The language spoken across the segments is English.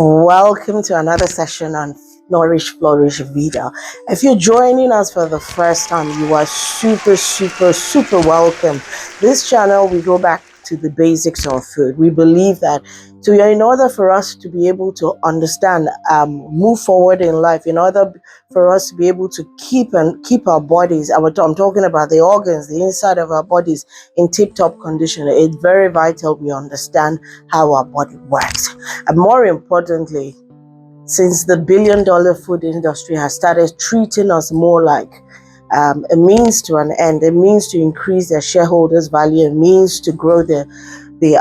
Welcome to another session on Nourish Phlourish Vida. If you're joining us for the first time, you are super welcome. This channel, we go back to the basics of food. We believe that in order for us to be able to understand, move forward in life, in order for us to be able to keep our bodies, I'm talking about the organs, the inside of our bodies in tip-top condition, it's very vital we understand how our body works. And more importantly, since the billion-dollar food industry has started treating us more like a means to an end, a means to increase their shareholders' value, a means to grow the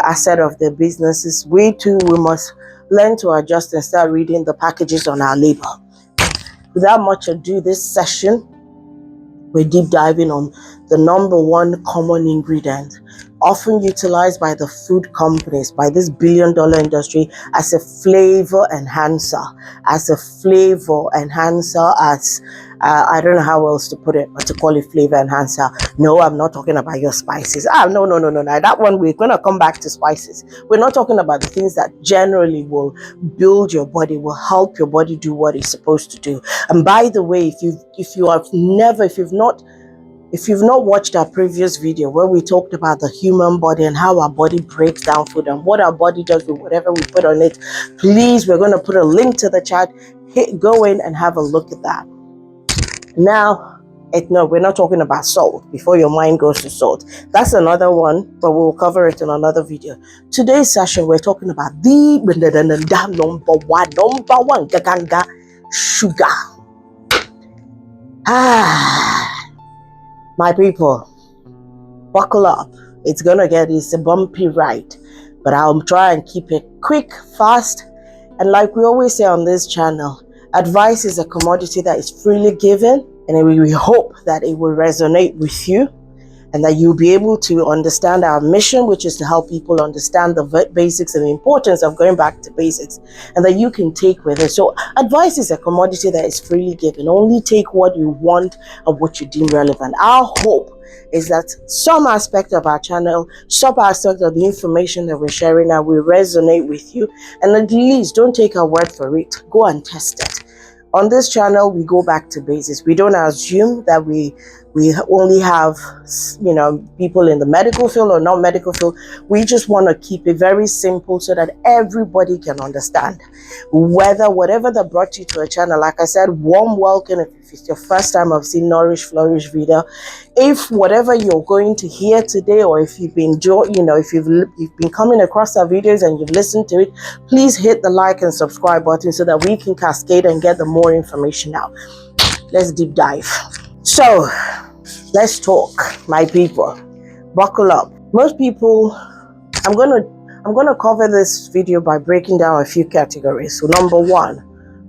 asset of their businesses, we must learn to adjust and start reading the packages on our label. Without much ado, this session, we're deep diving on the number one common ingredient, often utilized by the food companies, by this billion-dollar industry as a flavor enhancer, as I don't know how else to put it, but to call it flavor enhancer. No, I'm not talking about your spices. No. That one, we're going to come back to spices. We're not talking about the things that generally will build your body, will help your body do what it's supposed to do. And by the way, if you've not watched our previous video where we talked about the human body and how our body breaks down food and what our body does with whatever we put on it, please, we're going to put a link to the chat. Go in and have a look at that. Now, no, we're not talking about salt before your mind goes to salt. That's another one, but we'll cover it in another video. Today's session, we're talking about the number one sugar. My people, buckle up. It's a bumpy ride, but I'll try and keep it quick, fast, and like we always say on this channel, advice is a commodity that is freely given, and we hope that it will resonate with you and that you'll be able to understand our mission, which is to help people understand the basics and the importance of going back to basics, and that you can take with it. So advice is a commodity that is freely given. Only take what you want and what you deem relevant. Our hope is that some aspect of our channel, some aspect of the information that we're sharing now will resonate with you, and at least don't take our word for it. Go and test it. On this channel, we go back to basics. We don't assume that we only have, people in the medical field or not medical field. We just want to keep it very simple so that everybody can understand. Whatever that brought you to a channel, like I said, warm welcome if it's your first time of seeing Nourish Phlourish Vida. If whatever you're going to hear today, or if you've been if you've been coming across our videos and you've listened to it, please hit the like and subscribe button so that we can cascade and get the more information out. Let's deep dive. So let's talk, my people. Buckle up. Most people, I'm gonna cover this video by breaking down a few categories. So number one,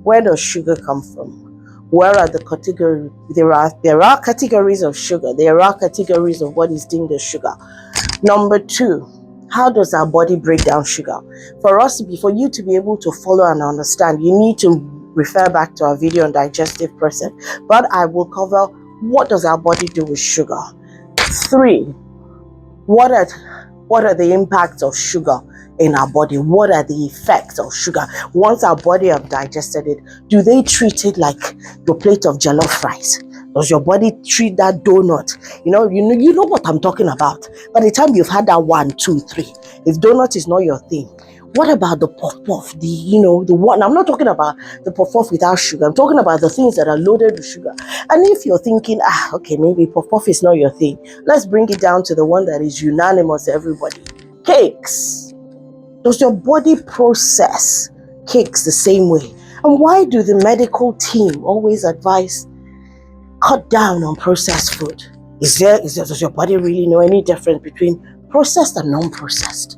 where does sugar come from? Where are the categories? There are categories of sugar. There are categories of what is deemed as sugar. Number two, how does our body break down sugar? For you to be able to follow and understand, you need to refer back to our video on digestive process. But I will cover what does our body do with sugar. Three, what are the impacts of sugar in our body? What are the effects of sugar? Once our body have digested it, do they treat it like your plate of jollof rice? Does your body treat that donut? You know what I'm talking about. By the time you've had that 1, 2, 3, if donut is not your thing, what about the puff? The one, I'm not talking about the puff without sugar. I'm talking about the things that are loaded with sugar. And if you're thinking, okay, maybe puff is not your thing, let's bring it down to the one that is unanimous to everybody. Cakes. Does your body process cakes the same way? And why do the medical team always advise cut down on processed food? Does your body really know any difference between processed and non-processed?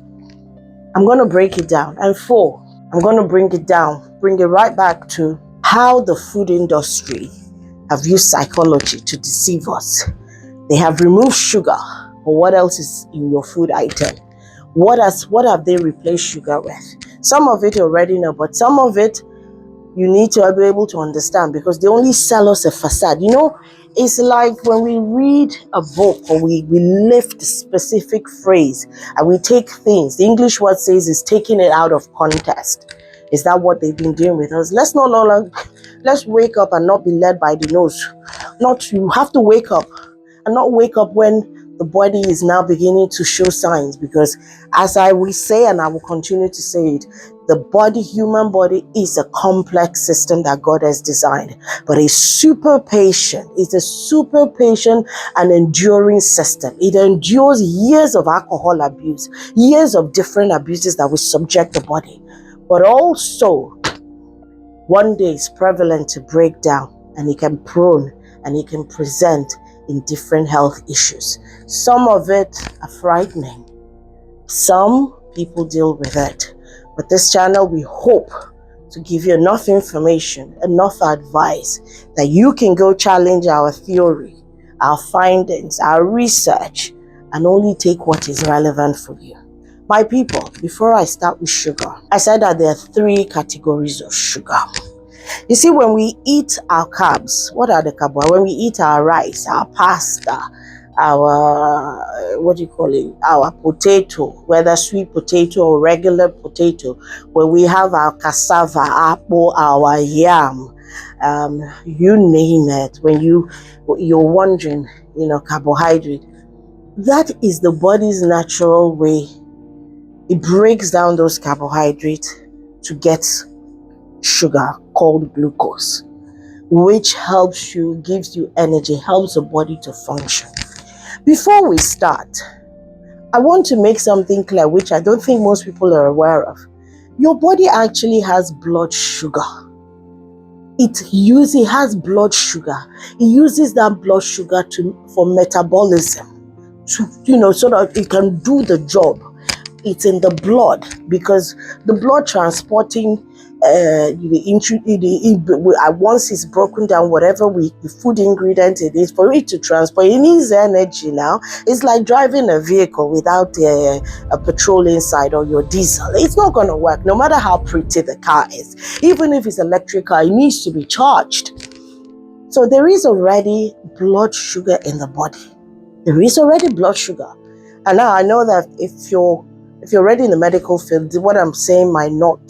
I'm going to break it down. And four, I'm going to bring it right back to how the food industry have used psychology to deceive us. They have removed sugar, but what else is in your food item? What have they replaced sugar with? Some of it you already know, but some of it you need to be able to understand, because they only sell us a facade. It's like when we read a book or we lift a specific phrase and we take things, the English word says is taking it out of context. Is that what they've been doing with us? Let's wake up and not be led by the nose. You have to wake up and not wake up when the body is now beginning to show signs, because as I will say, and I will continue to say it, the human body is a complex system that God has designed, but it's super patient. It's a super patient and enduring system. It endures years of alcohol abuse, years of different abuses that will subject the body, but also one day it's prevalent to break down, and it can prone and it can present in different health issues. Some of it are frightening. Some people deal with it. But this channel, we hope to give you enough information, enough advice that you can go challenge our theory, our findings, our research, and only take what is relevant for you. My people, before I start with sugar, I said that there are 3 categories of sugar. You see, when we eat our carbs, what are the carbs? When we eat our rice, our pasta, our, our potato, whether sweet potato or regular potato, when we have our cassava, apple, our yam, you name it, when you're wondering, carbohydrate, that is the body's natural way. It breaks down those carbohydrates to get sugar called glucose, which gives you energy, helps the body to function. Before we start, I want to make something clear, which I don't think most people are aware of. Your body actually has blood sugar. It has blood sugar. It uses that blood sugar for metabolism, so that it can do the job. It's in the blood, because the blood transporting once it's broken down, whatever the food ingredient it is, for it to transport, it needs energy now. It's like driving a vehicle without a petrol inside or your diesel. It's not going to work, no matter how pretty the car is. Even if it's electric car, it needs to be charged. So there is already blood sugar in the body. There is already blood sugar. And now I know that if you're already in the medical field, what I'm saying might not,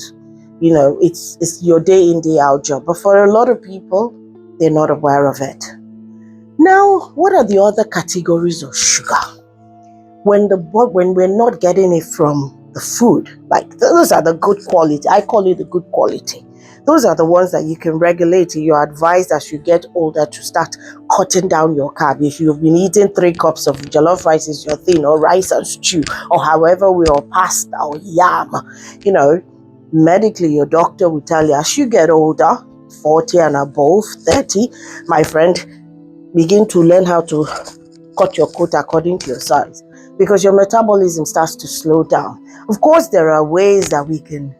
it's your day in, day out job. But for a lot of people, they're not aware of it. Now, what are the other categories of sugar? When we're not getting it from the food, like those are the good quality. I call it the good quality. Those are the ones that you can regulate. You're advised as you get older to start cutting down your carb. If you've been eating 3 cups of jollof rice is your thing, or rice and stew, or however or pasta or yam, medically your doctor will tell you as you get older, 40 and above, 30, my friend, begin to learn how to cut your coat according to your size, because your metabolism starts to slow down. Of course, there are ways that we can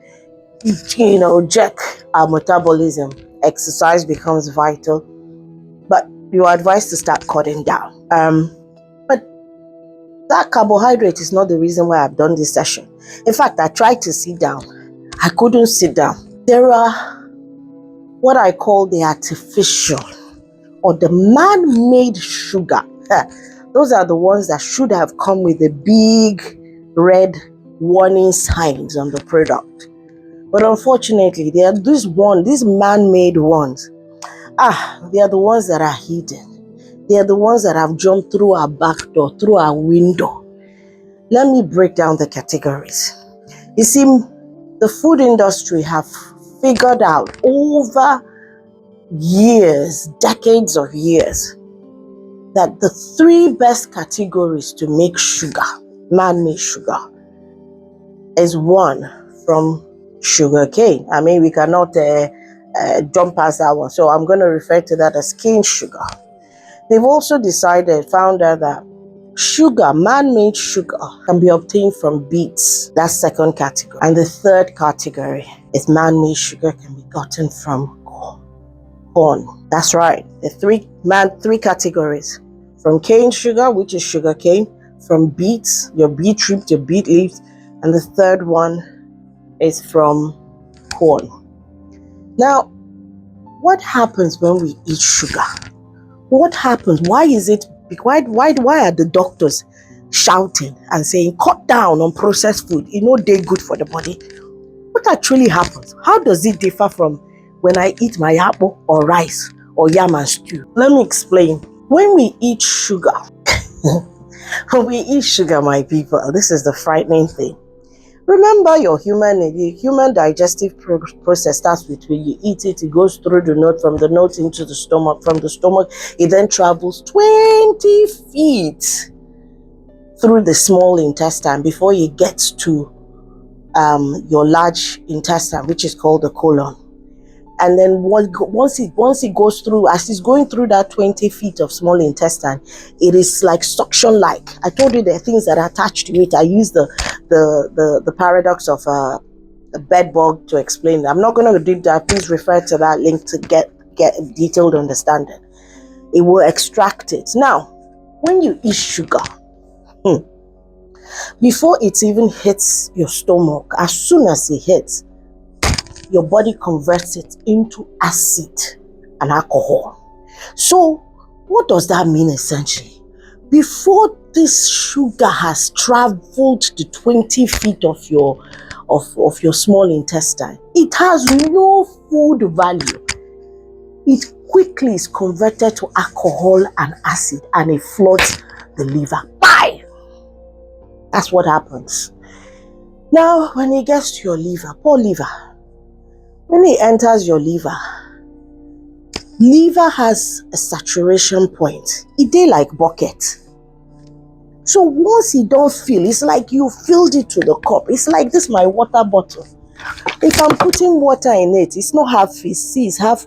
check our metabolism. Exercise becomes vital, but you're advised to start cutting down. But that carbohydrate is not the reason why I've done this session. In fact, I tried to sit down. I couldn't sit down. There are what I call the artificial or the man-made sugar. Those are the ones that should have come with the big red warning signs on the product. But unfortunately, they are these man-made ones. They are the ones that are hidden. They are the ones that have jumped through our back door, through our window. Let me break down the categories. You see, the food industry have figured out over years, decades of years, that the 3 best categories to make sugar, man-made sugar, is 1 from sugar cane. I mean, we cannot jump past that one. So I'm going to refer to that as cane sugar. They've also found out that sugar, man-made sugar, can be obtained from beets. That's 2nd category. And the 3rd category is man-made sugar can be gotten from corn. That's right. The 3 categories. From cane sugar, which is sugar cane, from beets, your beet root, your beet leaves, and the 3rd one is from corn. Now, what happens when we eat sugar? What happens? Why are the doctors shouting and saying, cut down on processed food? They're good for the body. what actually happens? How does it differ from when I eat my apple or rice or yam and stew? Let me explain. When we eat sugar, my people, this is the frightening thing. Remember, the human digestive process starts with when you eat it, it goes through the nose, from the nose into the stomach, from the stomach, it then travels 20 feet through the small intestine before it gets to your large intestine, which is called the colon. And then once it goes through, as it's going through that 20 feet of small intestine, it is like suction like. I told you there are things that are attached to it. I use the paradox of a bed bug to explain that. I'm not going to do that. Please refer to that link to get a detailed understanding. It will extract it. Now, when you eat sugar, before it even hits your stomach, as soon as it hits, your body converts it into acid and alcohol. So what does that mean essentially? Before this sugar has traveled the 20 feet of your small intestine, it has no food value. It quickly is converted to alcohol and acid, and it floods the liver. Bye! That's what happens. Now, when it gets to your liver, poor liver, when it enters your liver has a saturation point. It dey like bucket. So once you don't fill, it's like you filled it to the cup. It's like this, my water bottle. If I'm putting water in it, it's not half fill. See, it's half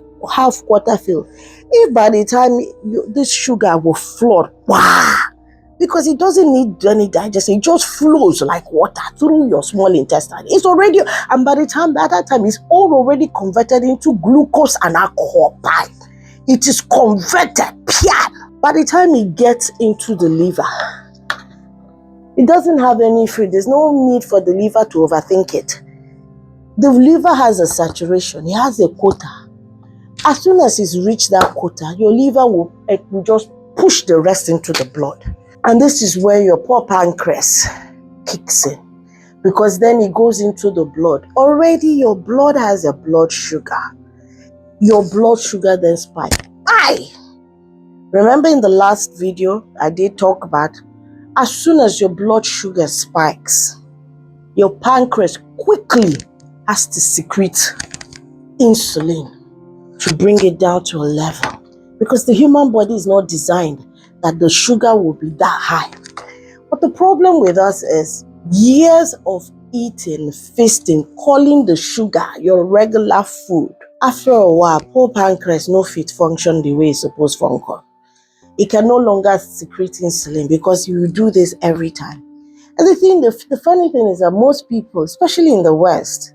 water fill. If by the time this sugar will flood, wow, because it doesn't need any digestion, it just flows like water through your small intestine. It's already, and by the time that time, it's all already converted into glucose and alcohol. Bye. It is converted, pure. By the time it gets into the liver, it doesn't have any food. There's no need for the liver to overthink it. The liver has a saturation. It has a quota. As soon as it's reached that quota, your liver will just push the rest into the blood. And this is where your poor pancreas kicks in, because then it goes into the blood. Already your blood has a blood sugar. Your blood sugar then spikes. Remember in the last video, I did talk about, as soon as your blood sugar spikes, your pancreas quickly has to secrete insulin to bring it down to a level, because the human body is not designed that the sugar will be that high. But the problem with us is years of eating, feasting, calling the sugar your regular food. After a while, poor pancreas no fit function the way it's supposed to function. It can no longer secrete insulin because you do this every time. And the funny thing is that most people, especially in the West,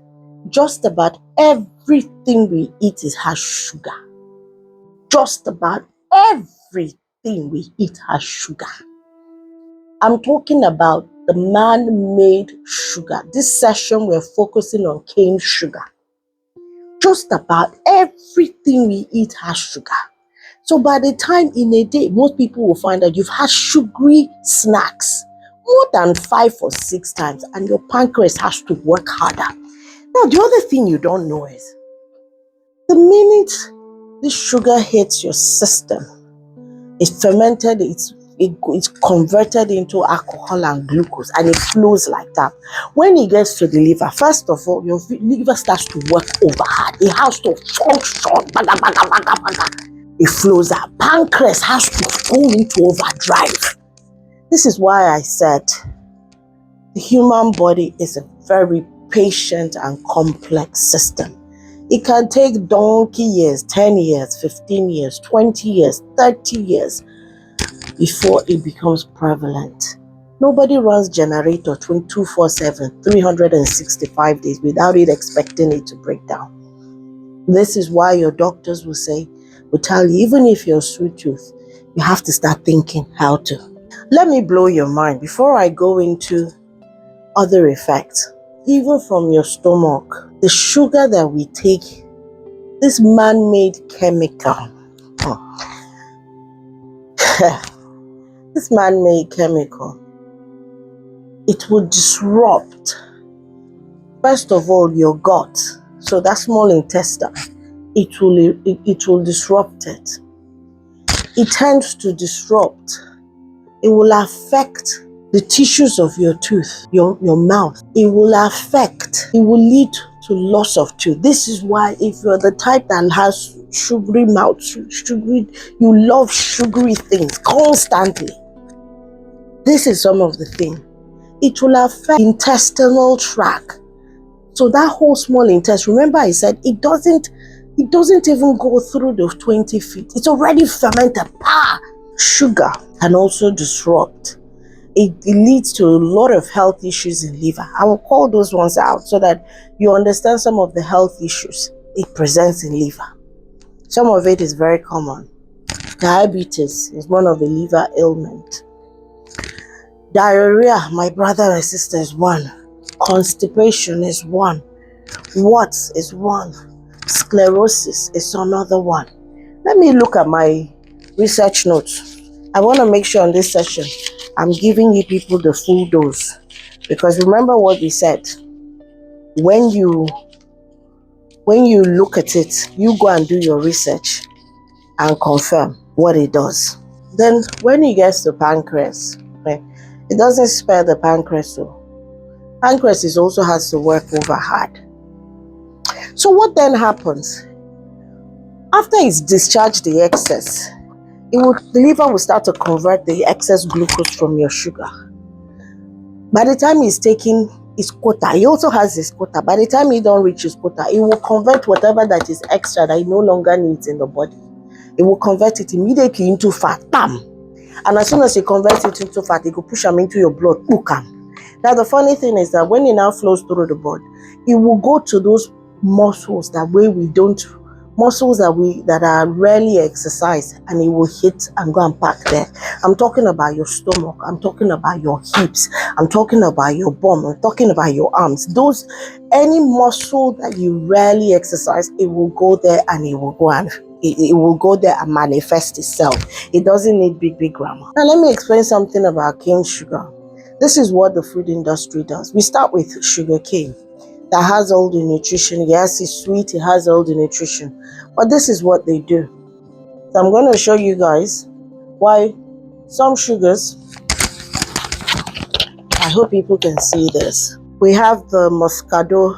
just about everything we eat has sugar. Just about everything we eat has sugar. I'm talking about the man-made sugar. This session, we're focusing on cane sugar. Just about everything we eat has sugar. So by the time in a day, most people will find that you've had sugary snacks more than 5 or 6 times, and your pancreas has to work harder. Now, the other thing you don't know is, the minute this sugar hits your system, it's fermented, it's converted into alcohol and glucose, and it flows like that. When it gets to the liver, first of all, your liver starts to work over hard. It has to function. It flows out. Pancreas has to go into overdrive. This is why I said the human body is a very patient and complex system. It can take donkey years, 10 years, 15 years, 20 years, 30 years before it becomes prevalent. Nobody runs generator 24/7, 365 days without it expecting it to break down. This is why your doctors will tell you, even if you're sweet tooth, you have to start thinking how to. Let me blow your mind before I go into other effects. Even from your stomach, the sugar that we take, this man-made chemical, this man-made chemical, it will disrupt First of all, your gut. So that small intestine, it will disrupt it. It tends to disrupt. It will affect the tissues of your tooth, your mouth. It will lead to loss of tooth. This is why if you're the type that has sugary mouth, you love sugary things constantly. This is some of the thing. It will affect intestinal tract. So that whole small intestine, remember I said it doesn't even go through the 20 feet. It's already fermented. Sugar can also disrupt. It leads to a lot of health issues in liver. I will call those ones out so that you understand some of the health issues it presents in liver. Some of it is very common. Diabetes is one of the liver ailments. Diarrhea, my brother and sister, is one. Constipation is one. Warts is one. Sclerosis is another one. Let me look at my research notes. I want to make sure on this session I'm giving you people the full dose, because remember what we said. When you look at it, you go and do your research and confirm what it does. Then when it gets to pancreas, it doesn't spare the pancreas. So pancreas also has to work over hard. So what then happens? After it's discharged the excess, the liver will start to convert the excess glucose from your sugar. By the time it's taking its quota, he also has his quota. By the time he don't reach his quota, it will convert whatever that is extra that he no longer needs in the body. It will convert it immediately into fat. Bam! And as soon as it converts it into fat, it will push them into your blood. Now the funny thing is that when it now flows through the body, it will go to those muscles that are rarely exercised, and it will hit and go and pack there. I'm talking about your stomach, I'm talking about your hips, I'm talking about your bum, I'm talking about your arms. Any muscle that you rarely exercise, it will go there and it will go there and manifest itself. It doesn't need big grammar. Now let me explain something about cane sugar. This is what the food industry does. We start with sugar cane. That has all the nutrition. Yes, it's sweet, it has all the nutrition. But this is what they do. So I'm going to show you guys why some sugars, I hope people can see this. We have the Moscato,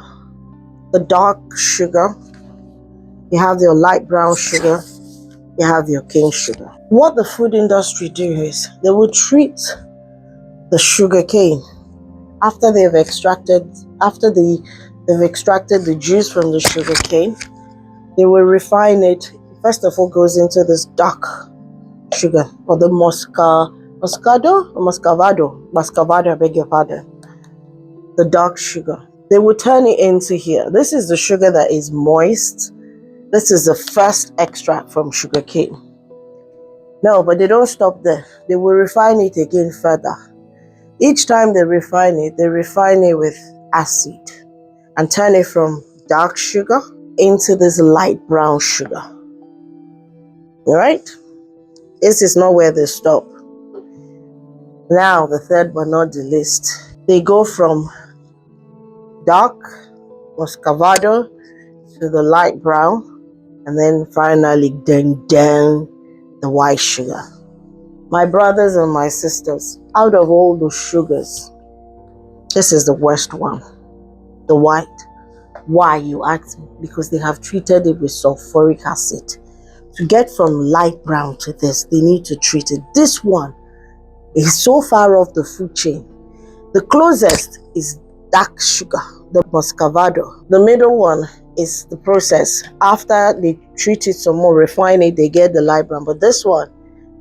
the dark sugar. You have your light brown sugar. You have your cane sugar. What the food industry do is they will treat the sugar cane after they've extracted the juice from the sugar cane. They will refine it. First of all, goes into this dark sugar, or the Muscovado, I beg your pardon. The dark sugar. They will turn it into here. This is the sugar that is moist. This is the first extract from sugar cane. No, but they don't stop there. They will refine it again further. Each time they refine it with acid and turn it from dark sugar into this light brown sugar. All right? This is not where they stop. Now, the third but not the least, they go from dark Muscovado to the light brown, and then finally the white sugar. My brothers and my sisters, out of all the sugars, this is the worst one, the white. Why, you ask me? Because they have treated it with sulfuric acid. To get from light brown to this, they need to treat it. This one is so far off the food chain. The closest is dark sugar, the Muscovado. The middle one is the process. After they treat it some more, refine it, they get the light brown. But this one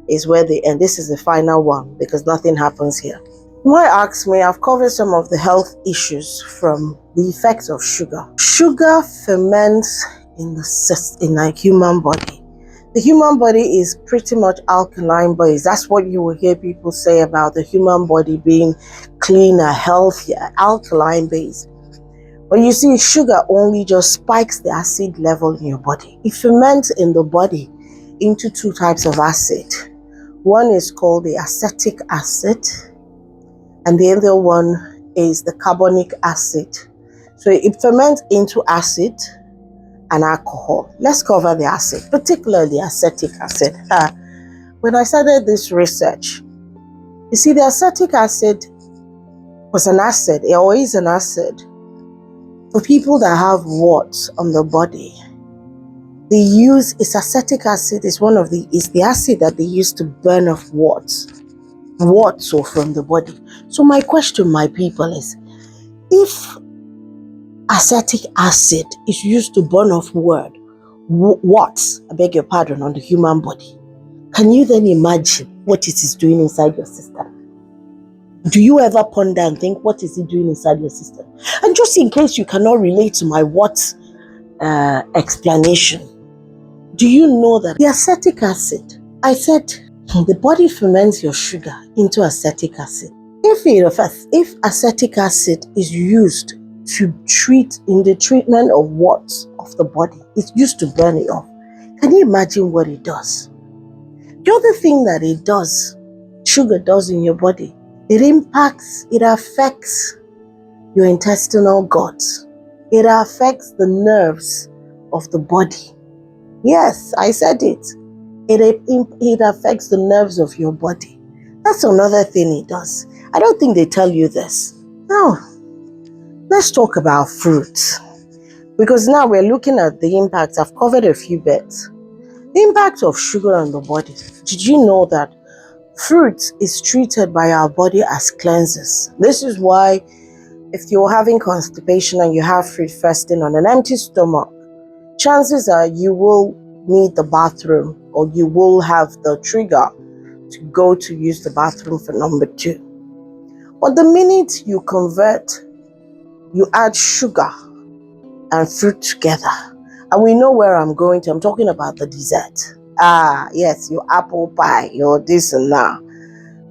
is where they end. This is the final one because nothing happens here. You might ask me, I've covered some of the health issues from the effects of sugar. Sugar ferments in the human body. The human body is pretty much alkaline based. That's what you will hear people say about the human body being cleaner, healthier, alkaline based. But you see, sugar only just spikes the acid level in your body. It ferments in the body into two types of acid. One is called the acetic acid, and the other one is the carbonic acid. So it ferments into acid and alcohol. Let's cover the acid, particularly acetic acid. When I started this research, you see, the acetic acid was an acid, or is an acid, for people that have warts on the body. They use acetic acid is the acid that they use to burn off warts or from the body. So my question, my people, is if acetic acid is used to burn off warts, I beg your pardon, on the human body, can you then imagine what it is doing inside your system? Do you ever ponder and think, what is it doing inside your system? And just in case you cannot relate to my what explanation, do you know that the acetic acid, I said, the body ferments your sugar into acetic acid. If acetic acid is used to treat in the treatment of warts of the body, it's used to burn it off. Can you imagine what it does? The other thing that it does, sugar does in your body, it affects your intestinal guts. It affects the nerves of the body. Yes, I said it. It affects the nerves of your body. That's another thing it does. I don't think they tell you this. Now, let's talk about fruits. Because now we're looking at the impact. I've covered a few bits. The impact of sugar on the body. Did you know that fruit is treated by our body as cleansers? This is why if you're having constipation and you have fruit first thing on an empty stomach, chances are you will need the bathroom, or you will have the trigger to go to use the bathroom for number 2. But the minute you add sugar and fruit together, and we know where I'm going to, I'm talking about the dessert. Yes, your apple pie, your this and that,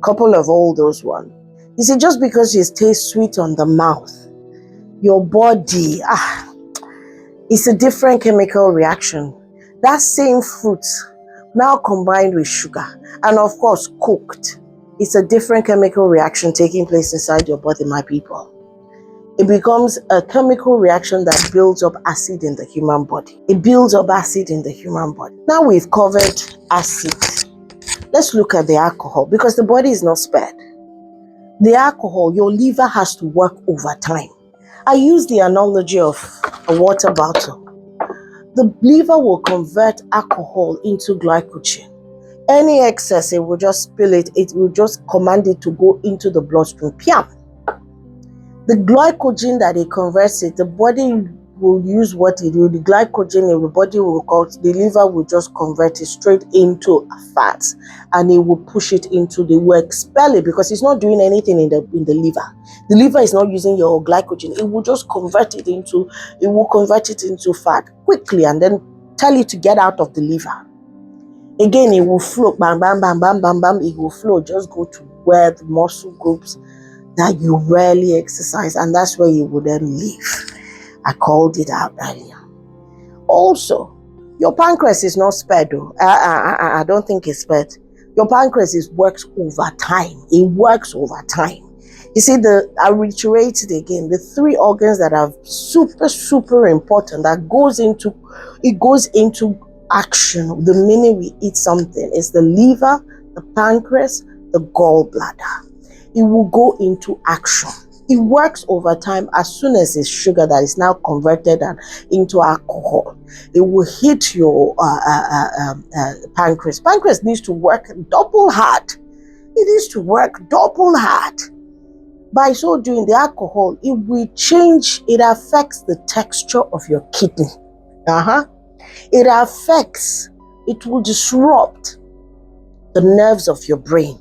couple of all those ones. You see, just because it tastes sweet on the mouth, your body, it's a different chemical reaction. That same fruit now combined with sugar and of course cooked, it's a different chemical reaction taking place inside your body, my people. It becomes a chemical reaction that builds up acid in the human body. It builds up acid in the human body. Now we've covered acid. Let's look at the alcohol, because the body is not spared. The alcohol, your liver has to work over time. I use the analogy of a water bottle. The liver will convert alcohol into glycogen. Any excess, it will just spill it. It will just command it to go into the bloodstream. Piam! The glycogen that it converts it, the body will use what it will. The glycogen in the body the liver will just convert it straight into fat, and it will push it into will expel it, because it's not doing anything in the liver. The liver is not using your glycogen. It will just convert it into fat quickly, and then tell it to get out of the liver. Again, it will flow, bam, bam, bam, bam, bam, bam. It will flow, just go to where the muscle groups that you rarely exercise, and that's where you will then live. I called it out earlier. Also, your pancreas is not spared though. I don't think it's spared. Your pancreas works over time. It works over time. You see, I reiterate it again, the 3 organs that are super, super important, that goes into action the minute we eat something, is the liver, the pancreas, the gallbladder. It will go into action. It works over time. As soon as it's sugar that is now converted into alcohol, it will hit your pancreas. Pancreas needs to work double hard. It needs to work double hard. By so doing, the alcohol, it will change. It affects the texture of your kidney. It will disrupt the nerves of your brain.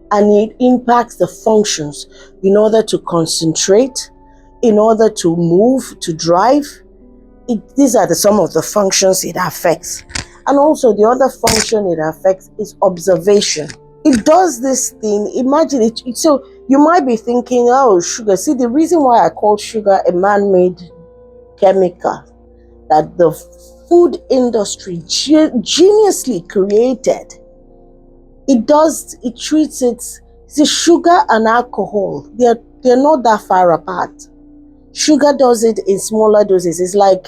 And it impacts the functions in order to concentrate, in order to move, to drive. These are some of the functions it affects. And also the other function it affects is observation. It does this thing, imagine it. So you might be thinking, oh, sugar. See, the reason why I call sugar a man-made chemical that the food industry geniusly created, it treats it. See, sugar and alcohol, they're not that far apart. Sugar does it in smaller doses. It's like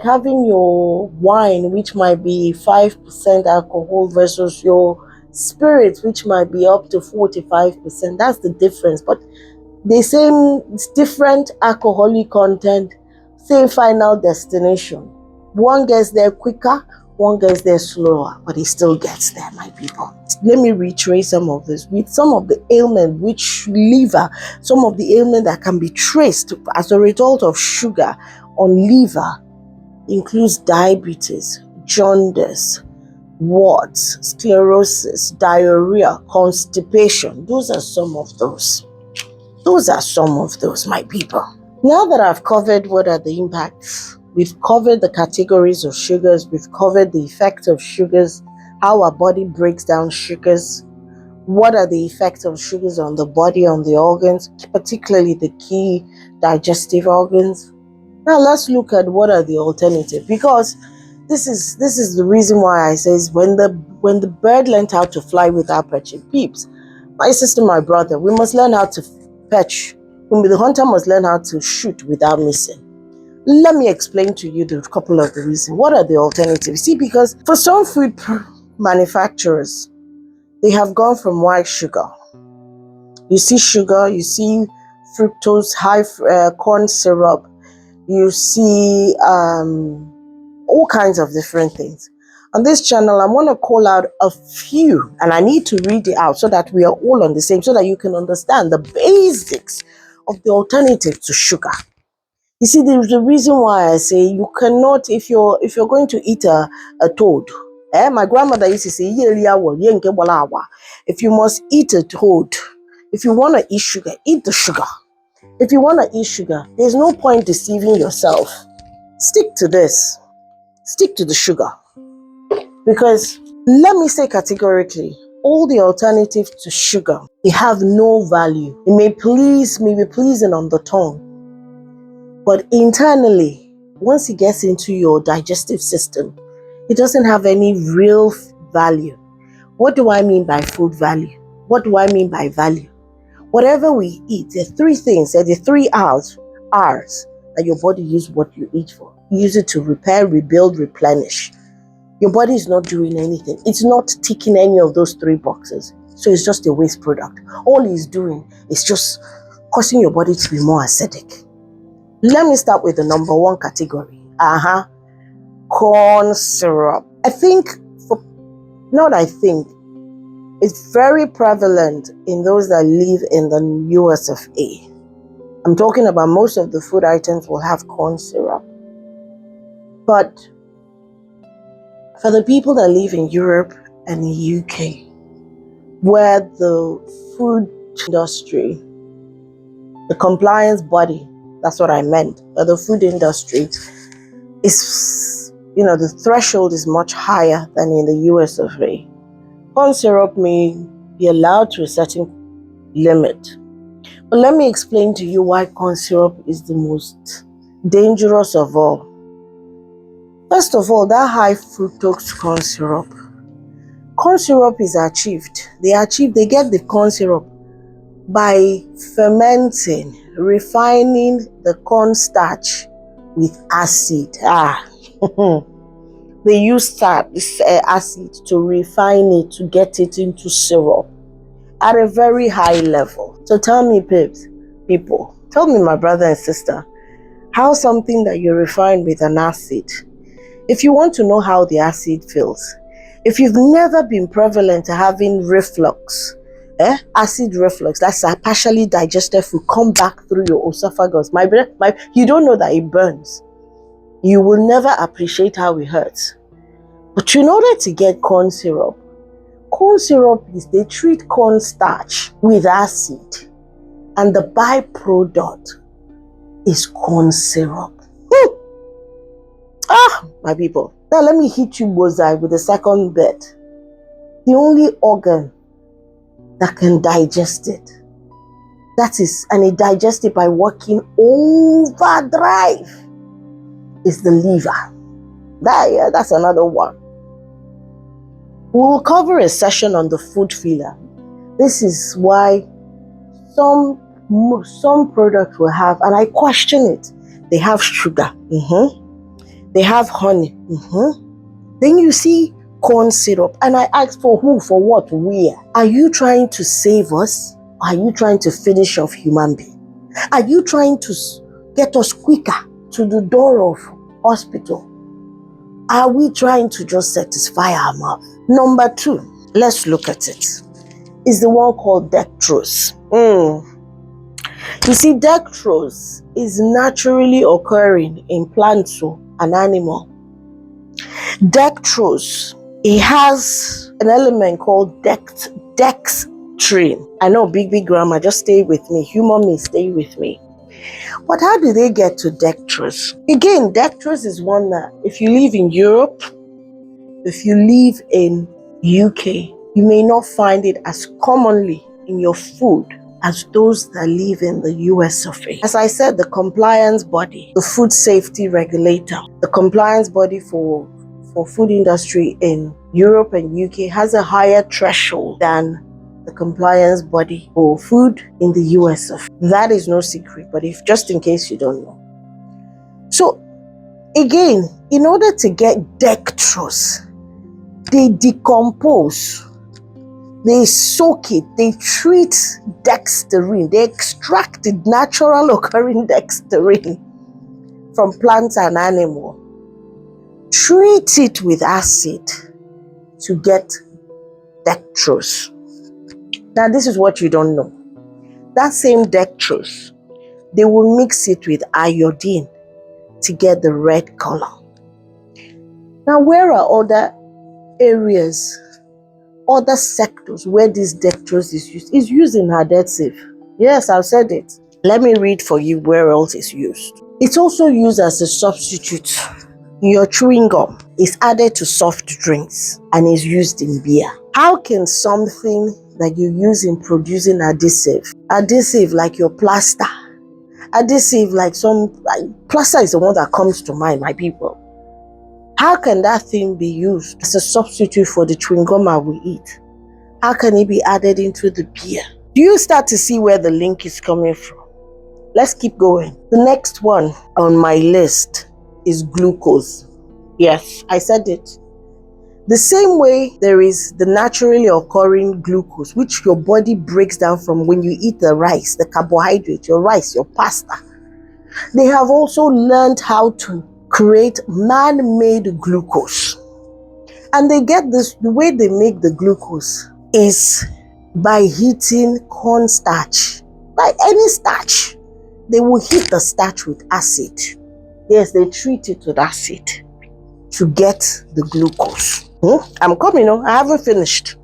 having your wine, which might be 5% alcohol, versus your spirits, which might be up to 45%. That's the difference. But the same, it's different alcoholic content, same final destination. One gets there quicker, one gets there slower, but it still gets there, my people. Let me retrace some of this. With some of the ailment which liver, some of the ailment that can be traced as a result of sugar on liver includes diabetes, jaundice, warts, sclerosis, diarrhea, constipation. Those are some of those. My people. Now that I've covered what are the impacts, we've covered the categories of sugars, we've covered the effect of sugars, how our body breaks down sugars, what are the effects of sugars on the body, on the organs, particularly the key digestive organs. Now let's look at what are the alternatives, because this is the reason why I says when the bird learned how to fly without perching. Peeps, my sister, my brother, we must learn how to perch. The hunter must learn how to shoot without missing. Let me explain to you the couple of the reasons. What are the alternatives? See, because for some food manufacturers, they have gone from white sugar. You see sugar, you see fructose, high corn syrup, you see all kinds of different things. On this channel, I'm going to call out a few, and I need to read it out so that we are all on the same, so that you can understand the basics of the alternative to sugar. You see, there's the reason why I say you cannot, if you're going to eat a toad. My grandmother used to say, if you must eat a toad, if you want to eat sugar, eat the sugar. If you want to eat sugar, there's no point deceiving yourself. Stick to this. Stick to the sugar. Because let me say categorically, all the alternatives to sugar, they have no value. It may be pleasing on the tongue, but internally, once it gets into your digestive system, it doesn't have any real value. What do I mean by food value? What do I mean by value? Whatever we eat, there are three things, there are 3 R's that your body uses what you eat for. You use it to repair, rebuild, replenish. Your body is not doing anything. It's not ticking any of those 3 boxes. So it's just a waste product. All it's doing is just causing your body to be more acidic. Let me start with the number 1 category. Corn syrup. It's very prevalent in those that live in the US of A. I'm talking about most of the food items will have corn syrup. But for the people that live in Europe and the UK, where the food industry, the compliance body, that's what I meant, but the food industry is, the threshold is much higher than in the US of A. Corn syrup may be allowed to a certain limit. But let me explain to you why corn syrup is the most dangerous of all. First of all, that high fructose corn syrup. Corn syrup is achieved. They get the corn syrup by fermenting, refining the corn starch with acid. They use acid to refine it, to get it into syrup at a very high level. So tell me, people, tell me, my brother and sister, how something that you refine with an acid, if you want to know how the acid feels, if you've never been prevalent to having reflux, acid reflux, that's a partially digested food, come back through your esophagus. You don't know that it burns. You will never appreciate how it hurts. But in order to get corn syrup is they treat corn starch with acid, and the byproduct is corn syrup. My people. Now let me hit you bullseye with the second bit. The only organ that can digest it, and it digests it by working overdrive, is the liver. That's another one. We will cover a session on the food filler. This is why some some products will have, and I question it, they have sugar, they have honey, then you see corn syrup, and I ask, for who, for what, where? Are you trying to save us? Are you trying to finish off human being? Are you trying to get us quicker to the door of hospital? Are we trying to just satisfy our mouth? Number 2, let's look at it, is the one called dextrose. You see, dextrose is naturally occurring in plants and animal. Dextrose, it has an element called dextrin. I know, big grammar, just stay with me. Humor me, stay with me. But how do they get to dextrose? Again, dextrose is one that if you live in Europe, if you live in UK, you may not find it as commonly in your food as those that live in the US of A. As I said, the compliance body, the food safety regulator, the compliance body for food industry in Europe and UK has a higher threshold than the compliance body for food in the US of A. That is no secret, but if just in case you don't know. So again, in order to get dextrose, they decompose, they soak it, they treat dextrin, they extract the natural occurring dextrin from plants and animal, treat it with acid to get dextrose. Now this is what you don't know. That same dextrose, they will mix it with iodine to get the red color. Now where are other areas, other sectors where this dextrose is used? It's used in adhesive. Yes, I've said it. Let me read for you where else it's used. It's also used as a substitute in your chewing gum. It's added to soft drinks and is used in beer. How can something that you use in producing adhesive like your plaster, adhesive like plaster is the one that comes to mind, my people. How can that thing be used as a substitute for the chewing gum I will eat? How can it be added into the beer? Do you start to see where the link is coming from? Let's keep going. The next one on my list is glucose. Yes, I said it. The same way there is the naturally occurring glucose, which your body breaks down from when you eat the rice, the carbohydrate, your rice, your pasta. They have also learned how to create man-made glucose. And they get this, the way they make the glucose is by heating cornstarch. By any starch, they will heat the starch with acid. Yes, they treat it with acid to get the glucose. I'm coming on, I haven't finished.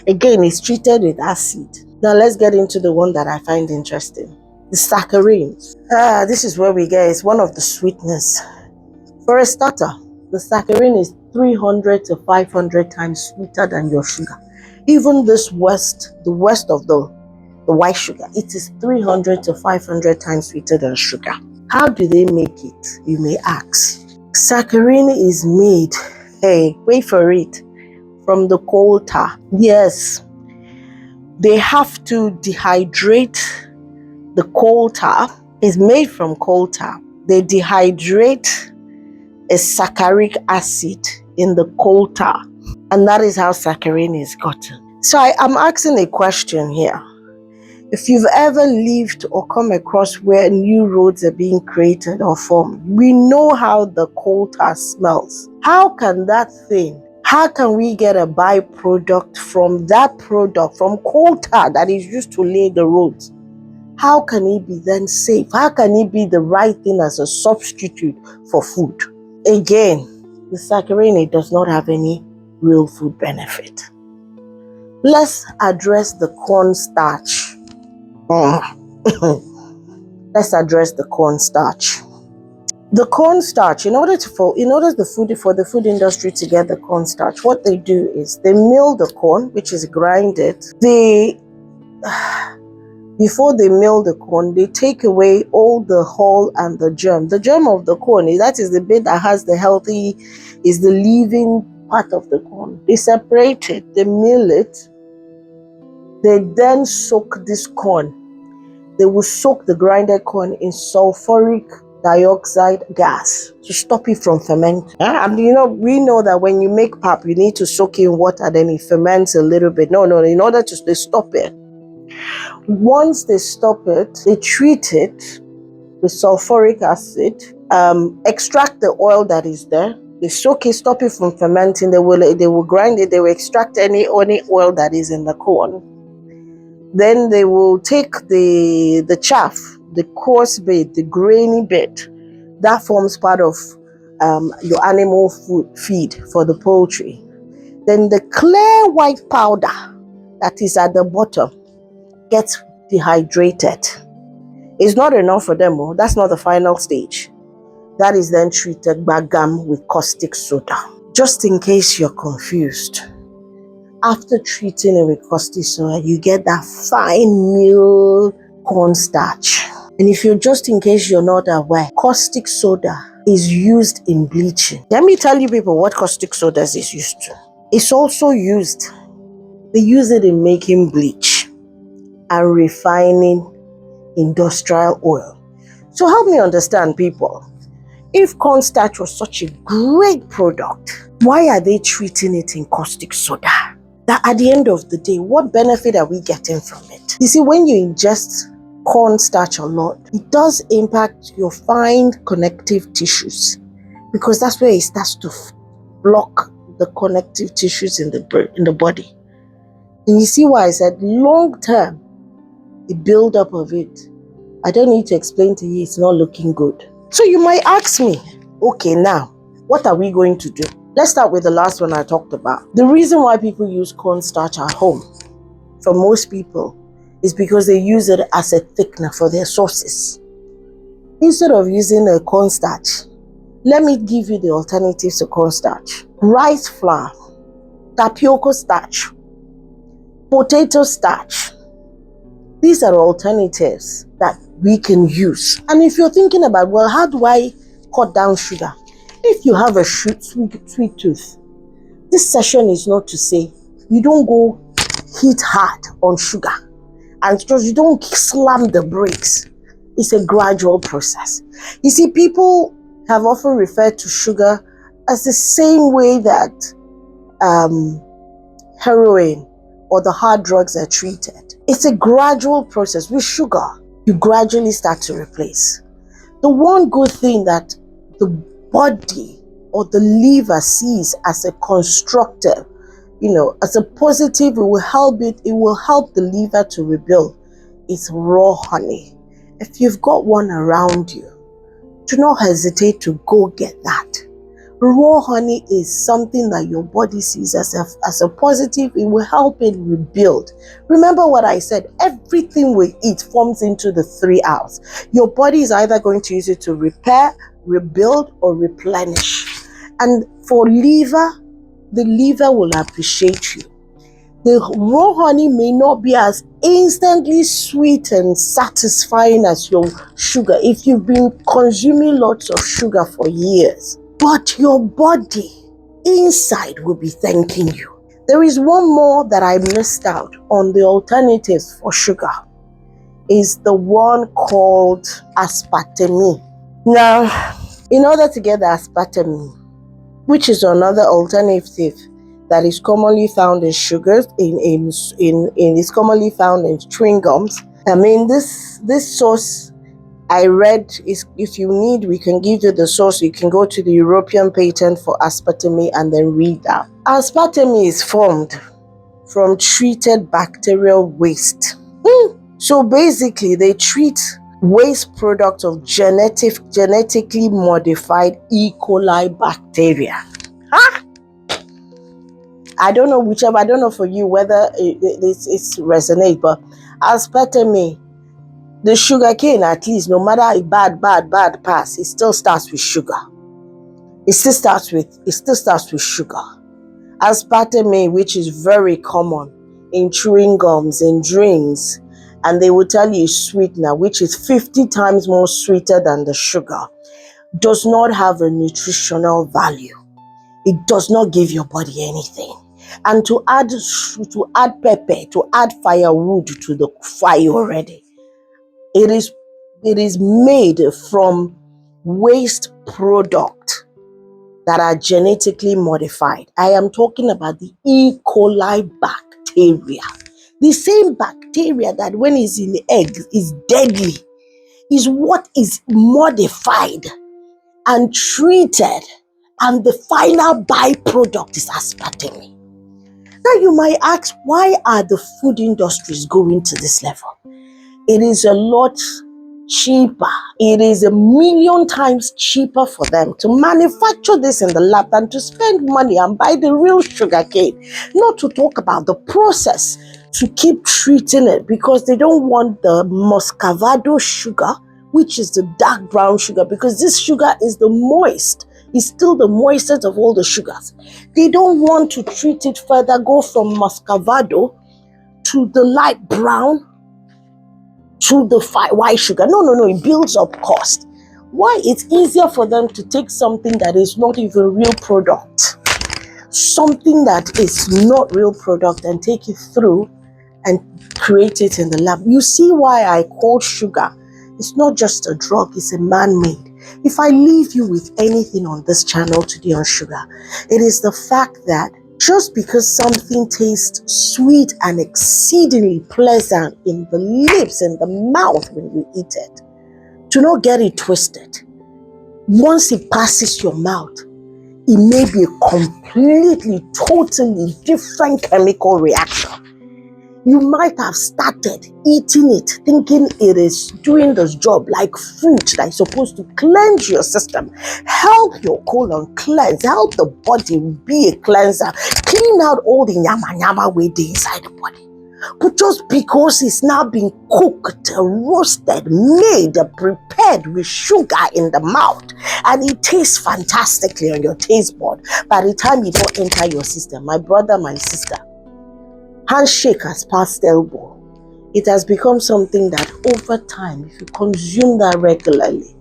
Again, it's treated with acid. Now let's get into the one that I find interesting. The saccharines. This is where we get, it's one of the sweetness. For a starter, the saccharin is 300 to 500 times sweeter than your sugar. Even the west of the white sugar, it is 300 to 500 times sweeter than sugar. How do they make it, you may ask? Saccharin is made, hey, wait for it, from the coal tar. Yes, they have to dehydrate the coal tar. It's made from coal tar. They dehydrate a saccharinic acid in the coal tar, and that is how saccharin is gotten. So I'm asking a question here. If you've ever lived or come across where new roads are being created or formed, we know how the coal tar smells. How can we get a byproduct from that product, from coal tar that is used to lay the roads? How can it be then safe? How can it be the right thing as a substitute for food? Again, the saccharin, it does not have any real food benefit. Let's address the cornstarch. Let's address the cornstarch. The cornstarch, in order for the food industry to get the cornstarch, what they do is they mill the corn, which is grinded. Before they mill the corn, they take away all the hull and the germ. The germ of the corn, that is the bit that has the healthy, is the living part of the corn. They separate it, they mill it, They then soak this corn. They will soak the grinded corn in sulfuric dioxide gas to stop it from fermenting. And we know that when you make pap, you need to soak in water, then it ferments a little bit. No, in order to stop it. Once they stop it, they treat it with sulfuric acid, extract the oil that is there. They soak it, stop it from fermenting. They will grind it. They will extract any oil that is in the corn. Then they will take the chaff, the coarse bit, the grainy bit. That forms part of your animal feed for the poultry. Then the clear white powder that is at the bottom gets dehydrated. It's not enough for them. That's not the final stage. That is then treated bagam with caustic soda. Just in case you're confused, after treating it with caustic soda, you get that fine meal cornstarch. And if just in case you're not aware, caustic soda is used in bleaching. Let me tell you people what caustic soda is used to. It's also used, they use it in making bleach and refining industrial oil. So help me understand, people. If cornstarch was such a great product, why are they treating it in caustic soda? That at the end of the day, what benefit are we getting from it? You see, when you ingest cornstarch a lot, it does impact your fine connective tissues, because that's where it starts to block the connective tissues in the body. And you see why I said long term, the build-up of it, I don't need to explain to you, it's not looking good. So you might ask me, okay, now, what are we going to do? Let's start with the last one I talked about. The reason why people use cornstarch at home, for most people, is because they use it as a thickener for their sauces. Instead of using a cornstarch, let me give you the alternatives to cornstarch. Rice flour, tapioca starch, potato starch. These are alternatives that we can use. And if you're thinking about, well, how do I cut down sugar? If you have a sweet tooth, this session is not to say you don't go hit hard on sugar and just you don't slam the brakes. It's a gradual process. You see, people have often referred to sugar as the same way that heroin or the hard drugs are treated. It's a gradual process. With sugar, you gradually start to replace. The one good thing that the body or the liver sees as a constructive, as a positive, it will help the liver to rebuild. It's raw honey. If you've got one around you, do not hesitate to go get that. Raw honey is something that your body sees as a positive. It will help it rebuild. Remember what I said, everything we eat forms into the 3 R's. Your body is either going to use it to repair, rebuild, or replenish. And for liver, the liver will appreciate you. The raw honey may not be as instantly sweet and satisfying as your sugar if you've been consuming lots of sugar for years. But your body inside will be thanking you. There is one more that I missed out on the alternatives for sugar. Is the one called aspartame. Now, in order to get the aspartame, which is another alternative that is commonly found in sugars, is commonly found in chewing gums. I mean, this source I read is, if you need, we can give you the source. You can go to the European patent for aspartame and then read that. Aspartame is formed from treated bacterial waste. So basically, they treat waste products of genetically modified E. coli bacteria. I don't know for you whether it's resonate, but aspartame, the sugar cane, at least, no matter a bad pass, it still starts with sugar. It still starts with sugar. Aspartame, which is very common in chewing gums, in drinks, and they will tell you sweetener, which is 50 times more sweeter than the sugar, does not have a nutritional value. It does not give your body anything. and to add pepper, to add firewood to the fire already. It is made from waste product that are genetically modified. I am talking about the E. coli bacteria. The same bacteria that when it's in the egg is deadly, is what is modified and treated, and the final byproduct is aspartame. Now you might ask, why are the food industries going to this level? It is a lot cheaper. It is 1,000,000 times cheaper for them to manufacture this in the lab than to spend money and buy the real sugar cane. Not to talk about the process to keep treating it, because they don't want the muscovado sugar, which is the dark brown sugar, because this sugar is the moist. It's still the moistest of all the sugars. They don't want to treat it further, go from muscovado to the light brown to the white sugar. No, it builds up cost. Why? It's easier for them to take something that is not even real product, something that is not real product, and take it through and create it in the lab. You see why I call sugar, it's not just a drug, it's a man-made. If I leave you with anything on this channel today on sugar, it is the fact that just because something tastes sweet and exceedingly pleasant in the lips, in the mouth when you eat it, do not get it twisted. Once it passes your mouth, it may be a completely, totally different chemical reaction. You might have started eating it thinking it is doing this job like fruit that is supposed to cleanse your system, help your colon cleanse, help the body be a cleanser, clean out all the nyama waiting inside the body. But just because it's now been cooked, roasted, made, prepared with sugar in the mouth, and it tastes fantastically on your taste bud, by the time it don't enter your system, my brother, my sister, handshake has passed elbow. It has become something that over time, if you consume that regularly,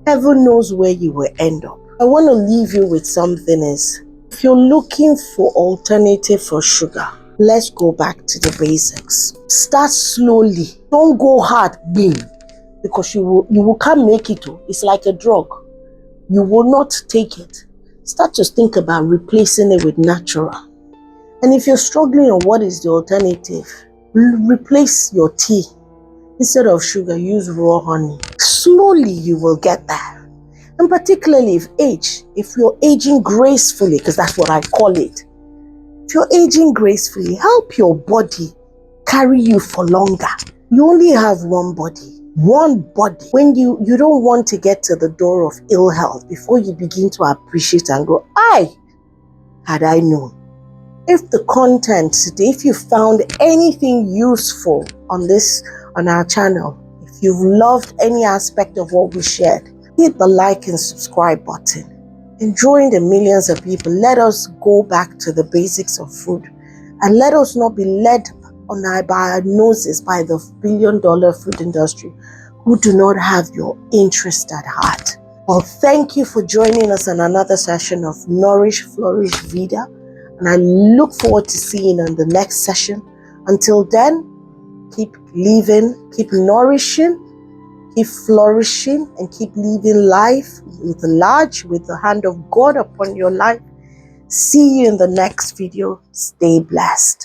heaven knows where you will end up. I want to leave you with something is, if you're looking for alternative for sugar, let's go back to the basics. Start slowly. Don't go hard, boom, because you can't make it. It's like a drug. You will not take it. Start to think about replacing it with natural. And if you're struggling on what is the alternative, replace your tea. Instead of sugar, use raw honey. Slowly you will get there. And particularly if you're aging gracefully, because that's what I call it. If you're aging gracefully, help your body carry you for longer. You only have one body. When you don't want to get to the door of ill health before you begin to appreciate and go, had I known. If the content today, if you found anything useful on our channel, if you've loved any aspect of what we shared, hit the like and subscribe button. And join the millions of people. Let us go back to the basics of food, and let us not be led by our noses by the billion-dollar food industry who do not have your interest at heart. Well, thank you for joining us on another session of Nourish Phlourish Vida. And I look forward to seeing you on the next session. Until then, keep living, keep nourishing, keep flourishing, and keep living life with the hand of God upon your life. See you in the next video. Stay blessed.